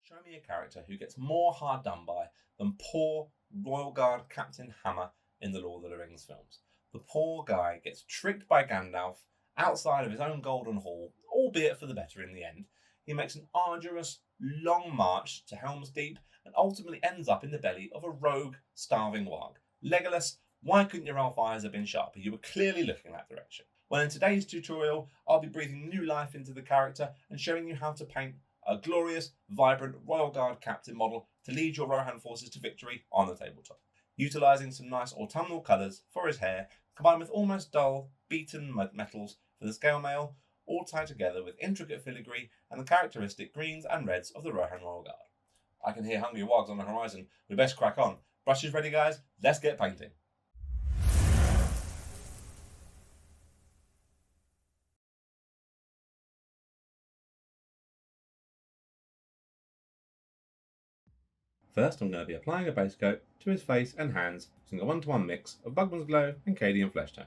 Show me a character who gets more hard done by than poor Royal Guard Captain Hama in the Lord of the Rings films. The poor guy gets tricked by Gandalf outside of his own Golden Hall, albeit for the better in the end. He makes an arduous, long march to Helm's Deep and ultimately ends up in the belly of a rogue, starving warg. Legolas, why couldn't your elf eyes have been sharper? You were clearly looking that direction. Well, in today's tutorial, I'll be breathing new life into the character and showing you how to paint a glorious, vibrant Royal Guard captain model to lead your Rohan forces to victory on the tabletop. Utilising some nice autumnal colours for his hair, combined with almost dull, beaten metals for the scale mail, all tied together with intricate filigree and the characteristic greens and reds of the Rohan Royal Guard. I can hear hungry wargs on the horizon. We best crack on. Brushes ready, guys? Let's get painting. First, I'm going to be applying a base coat to his face and hands using a 1-to-1 mix of Bugman's Glow and Cadian Flesh Tone.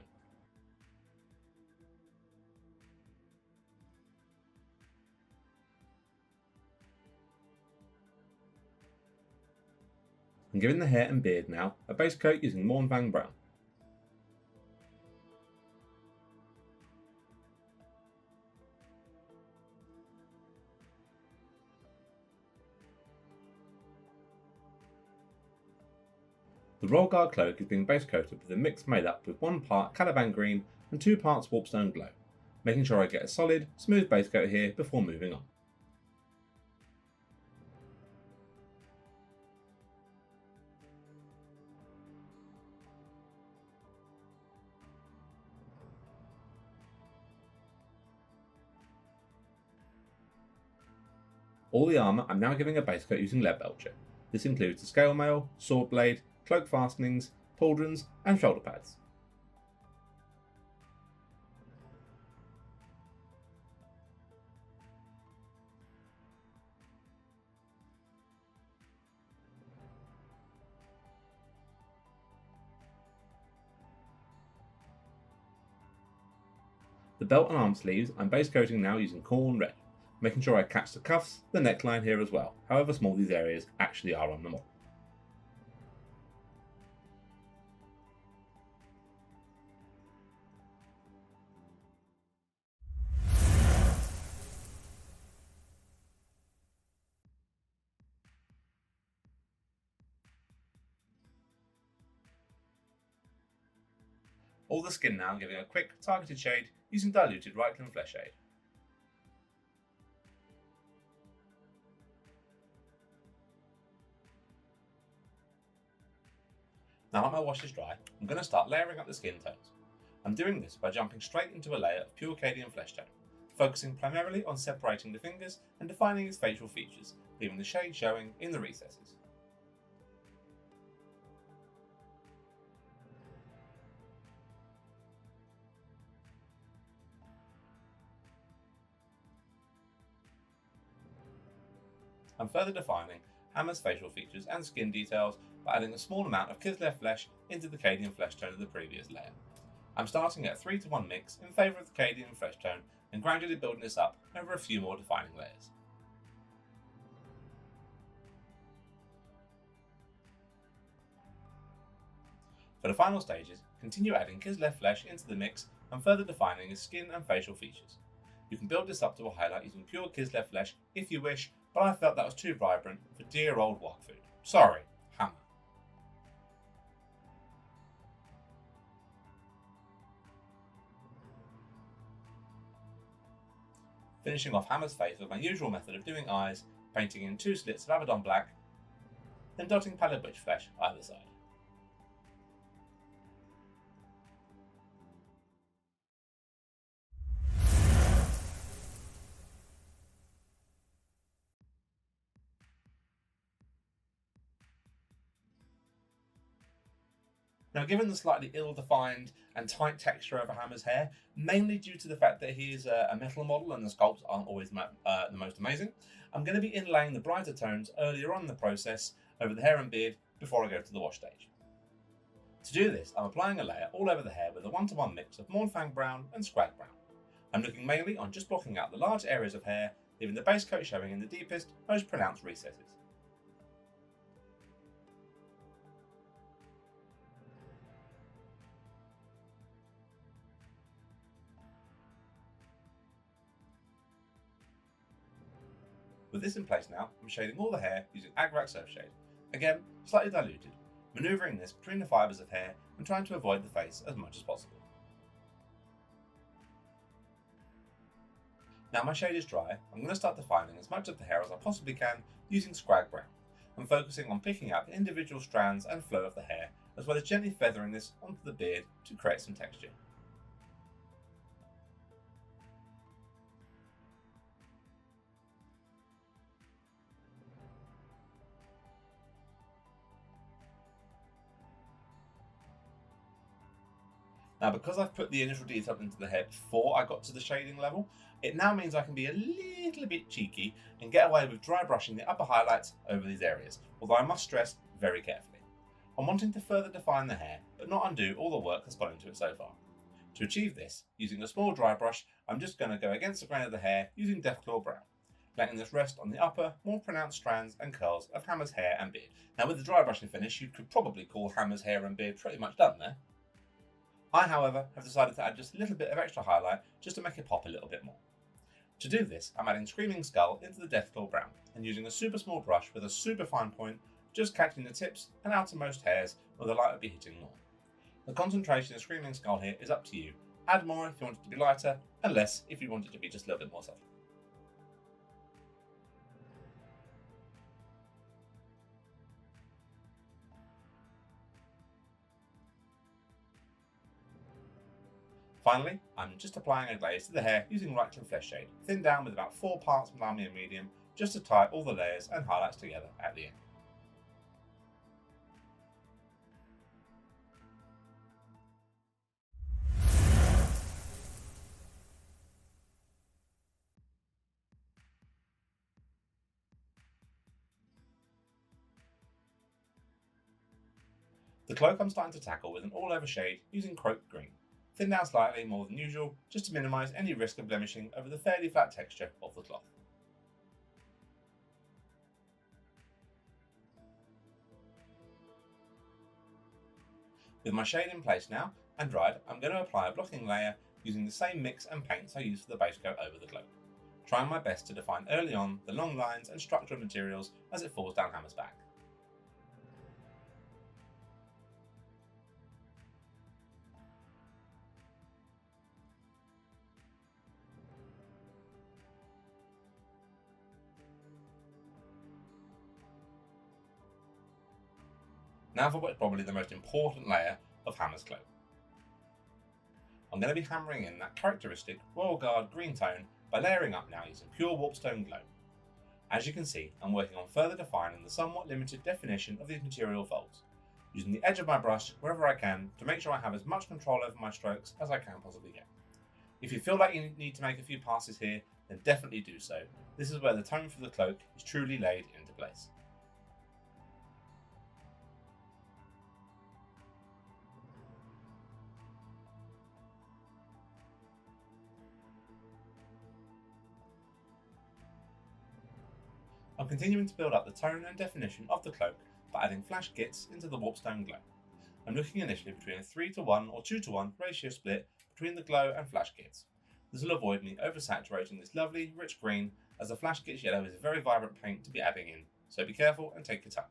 I'm giving the hair and beard now a base coat using Mornfang Brown. The Royal Guard Cloak is being base coated with a mix made up with 1 part Caliban Green and 2 parts Warpstone Glow, making sure I get a solid, smooth base coat here before moving on. All the armour I'm now giving a base coat using Lead Belcher. This includes the scale mail, sword blade, cloak fastenings, pauldrons and shoulder pads. The belt and arm sleeves I'm base coating now using Corn Red, making sure I catch the cuffs, the neckline here as well, however small these areas actually are on the model. All the skin now giving a quick targeted shade using diluted Reichland Flesh Shade. Now that my wash is dry, I'm going to start layering up the skin tones. I'm doing this by jumping straight into a layer of pure Cadian Flesh Tone, focusing primarily on separating the fingers and defining its facial features, leaving the shade showing in the recesses. I'm further defining Hama's facial features and skin details by adding a small amount of Kislev flesh into the Cadian Flesh Tone of the previous layer. I'm starting at a 3-to-1 mix in favour of the Cadian Flesh Tone and gradually building this up over a few more defining layers. For the final stages, continue adding Kislev flesh into the mix and further defining his skin and facial features. You can build this up to a highlight using pure Kislev flesh if you wish, but I felt that was too vibrant for dear old warg food. Sorry, Hama. Finishing off Hama's face with my usual method of doing eyes, painting in 2 slits of Abaddon black, then dotting pallid witch flesh either side. Now, given the slightly ill-defined and tight texture of Hama's hair, mainly due to the fact that he is a metal model and the sculpts aren't always the most amazing, I'm going to be inlaying the brighter tones earlier on in the process over the hair and beard before I go to the wash stage. To do this, I'm applying a layer all over the hair with a 1-to-1 mix of Mornfang Brown and Scrag Brown. I'm looking mainly on just blocking out the large areas of hair, leaving the base coat showing in the deepest, most pronounced recesses. With this in place now, I'm shading all the hair using Agrak Surf Shade. Again, slightly diluted, manoeuvring this between the fibres of hair and trying to avoid the face as much as possible. Now my shade is dry, I'm going to start defining as much of the hair as I possibly can using Scrag Brown. I'm focusing on picking out the individual strands and flow of the hair, as well as gently feathering this onto the beard to create some texture. Now, because I've put the initial detail into the hair before I got to the shading level, it now means I can be a little bit cheeky and get away with dry brushing the upper highlights over these areas, although I must stress very carefully. I'm wanting to further define the hair, but not undo all the work that's gone into it so far. To achieve this, using a small dry brush, I'm just going to go against the grain of the hair using Deathclaw Brown, letting this rest on the upper, more pronounced strands and curls of Hama's hair and beard. Now, with the dry brushing finish, you could probably call Hama's hair and beard pretty much done there. I, however, have decided to add just a little bit of extra highlight just to make it pop a little bit more. To do this, I'm adding Screaming Skull into the Deathclaw Brown and using a super small brush with a super fine point, just catching the tips and outermost hairs where the light would be hitting more. The concentration of Screaming Skull here is up to you. Add more if you want it to be lighter, and less if you want it to be just a little bit more subtle. Finally, I'm just applying a glaze to the hair using Reichland Flesh Shade, thinned down with about 4 parts Malami and medium, just to tie all the layers and highlights together at the end. The cloak I'm starting to tackle with an all-over shade using Cloak Green, thinned down slightly more than usual just to minimise any risk of blemishing over the fairly flat texture of the cloth. With my shade in place now and dried, I'm going to apply a blocking layer using the same mix and paints I used for the base coat over the cloak, trying my best to define early on the long lines and structure of materials as it falls down Hama's back. Now for what's probably the most important layer of Hama's cloak. I'm going to be hammering in that characteristic Royal Guard green tone by layering up now using pure Warpstone Glow. As you can see, I'm working on further defining the somewhat limited definition of these material folds, using the edge of my brush wherever I can to make sure I have as much control over my strokes as I can possibly get. If you feel like you need to make a few passes here, then definitely do so. This is where the tone for the cloak is truly laid into place. I'm continuing to build up the tone and definition of the cloak by adding flash gits into the Warpstone Glow. I'm looking initially between a 3:1 or 2:1 ratio split between the glow and flash gits. This will avoid me oversaturating this lovely rich green, as the flash gits yellow is a very vibrant paint to be adding in, so be careful and take your time.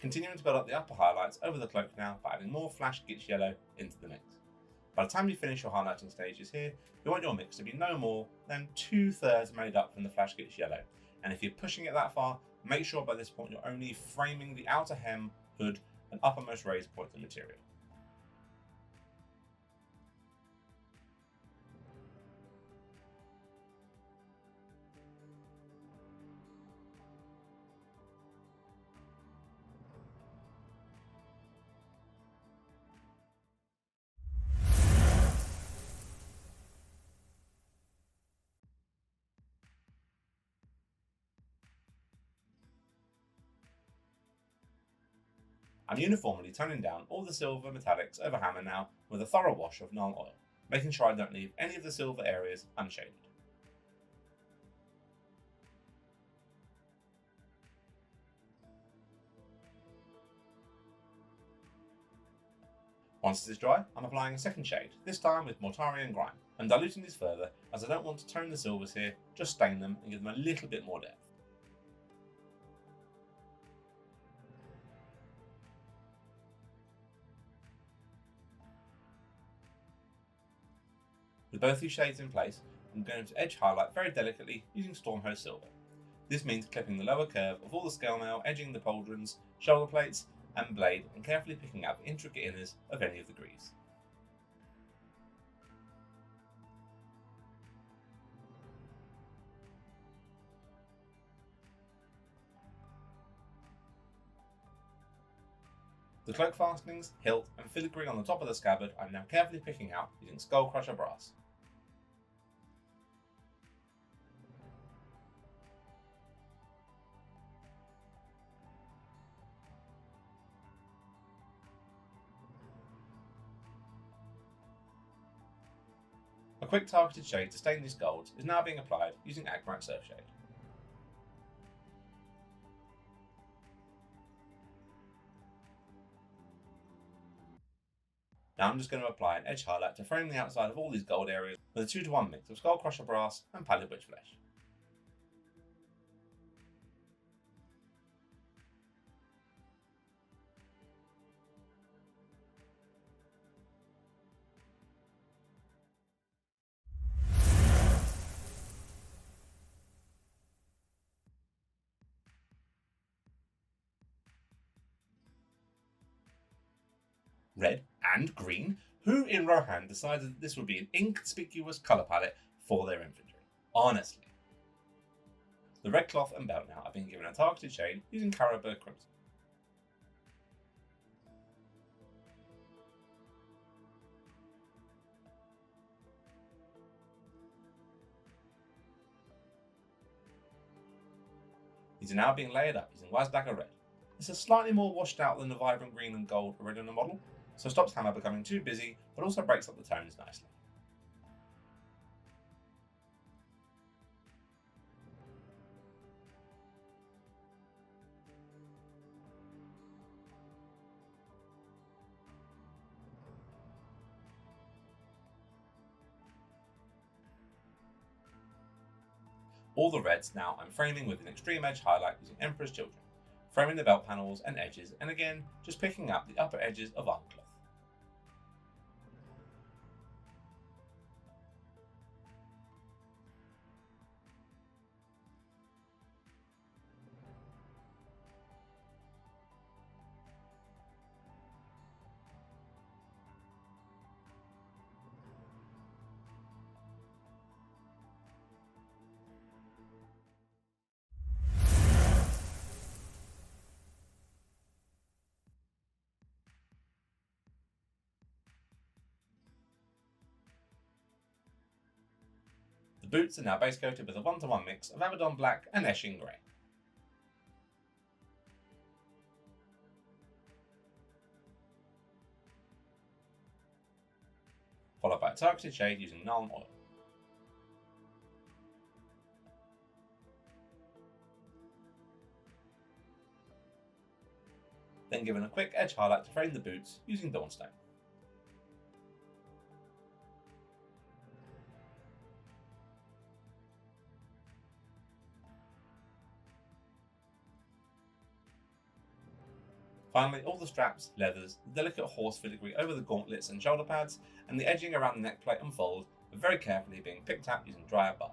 Continuing to build up the upper highlights over the cloak now by adding more flash gits yellow into the mix. By the time you finish your highlighting stages here, you want your mix to be no more than 2/3 made up from the flash gits yellow, and if you're pushing it that far, make sure by this point you're only framing the outer hem, hood and uppermost raised points of material. I'm uniformly toning down all the silver metallics over Hama now with a thorough wash of null oil, making sure I don't leave any of the silver areas unshaded. Once this is dry, I'm applying a second shade, this time with Mortarian Grime, and diluting this further as I don't want to tone the silvers here, just stain them and give them a little bit more depth. With both these shades in place, I'm going to edge highlight very delicately using Stormhose Silver. This means clipping the lower curve of all the scale mail, edging the pauldrons, shoulder plates and blade, and carefully picking out the intricate inners of any of the greaves. The cloak fastenings, hilt and filigree on the top of the scabbard I'm now carefully picking out using Skull Crusher brass. A quick targeted shade to stain these golds is now being applied using Agmarite Surfshade. Now I'm just going to apply an edge highlight to frame the outside of all these gold areas with a 2-to-1 mix of Skull Crusher brass and Pallid Witch flesh. Red and green? Who in Rohan decided that this would be an inconspicuous colour palette for their infantry? Honestly. The red cloth and belt now are being given a targeted shade using Caribou Crimson. These are now being layered up using Wasdagger Red. This is slightly more washed out than the vibrant green and gold original model, so stops Hama becoming too busy, but also breaks up the tones nicely. All the reds now I'm framing with an extreme edge highlight using Emperor's Children, framing the belt panels and edges, and again just picking up the upper edges of arm cloth. The boots are now base coated with a 1-to-1 mix of Abaddon Black and Eshin Grey. Followed by a targeted shade using Nuln Oil. Then given a quick edge highlight to frame the boots using Dawnstone. Finally, all the straps, leathers, the delicate horse filigree over the gauntlets and shoulder pads, and the edging around the neckplate and fold are very carefully being picked up using Dryad Bark.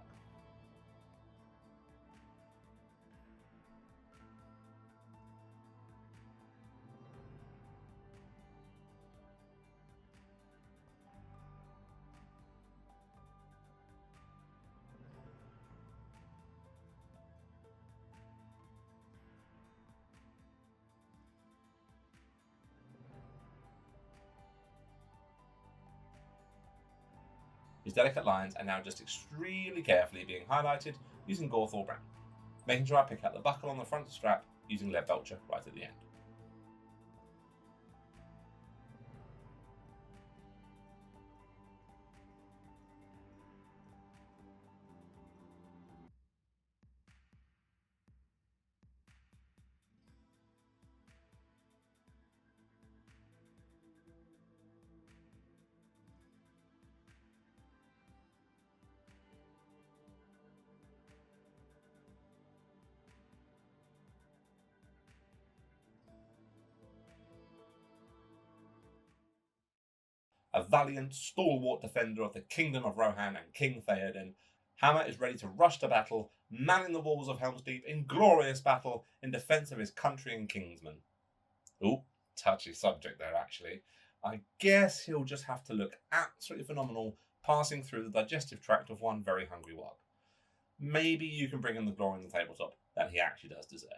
These delicate lines are now just extremely carefully being highlighted using Gawthor Brown, making sure I pick out the buckle on the front strap using Lead Vulture right at the end. A valiant, stalwart defender of the kingdom of Rohan and King Theoden, Hama is ready to rush to battle, manning the walls of Helm's Deep in glorious battle in defence of his country and kingsmen. Ooh, touchy subject there, actually. I guess he'll just have to look absolutely phenomenal passing through the digestive tract of one very hungry warg. Maybe you can bring him the glory in the tabletop that he actually does deserve.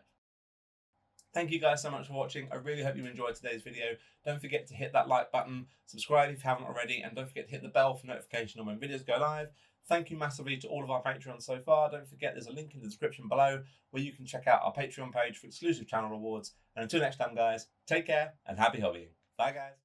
Thank you guys so much for watching. I really hope you enjoyed today's video. Don't forget to hit that like button, subscribe if you haven't already, and don't forget to hit the bell for notification on when videos go live. Thank you massively to all of our Patreons so far. Don't forget there's a link in the description below where you can check out our Patreon page for exclusive channel rewards. And until next time, guys, take care and happy hobbying. Bye, guys.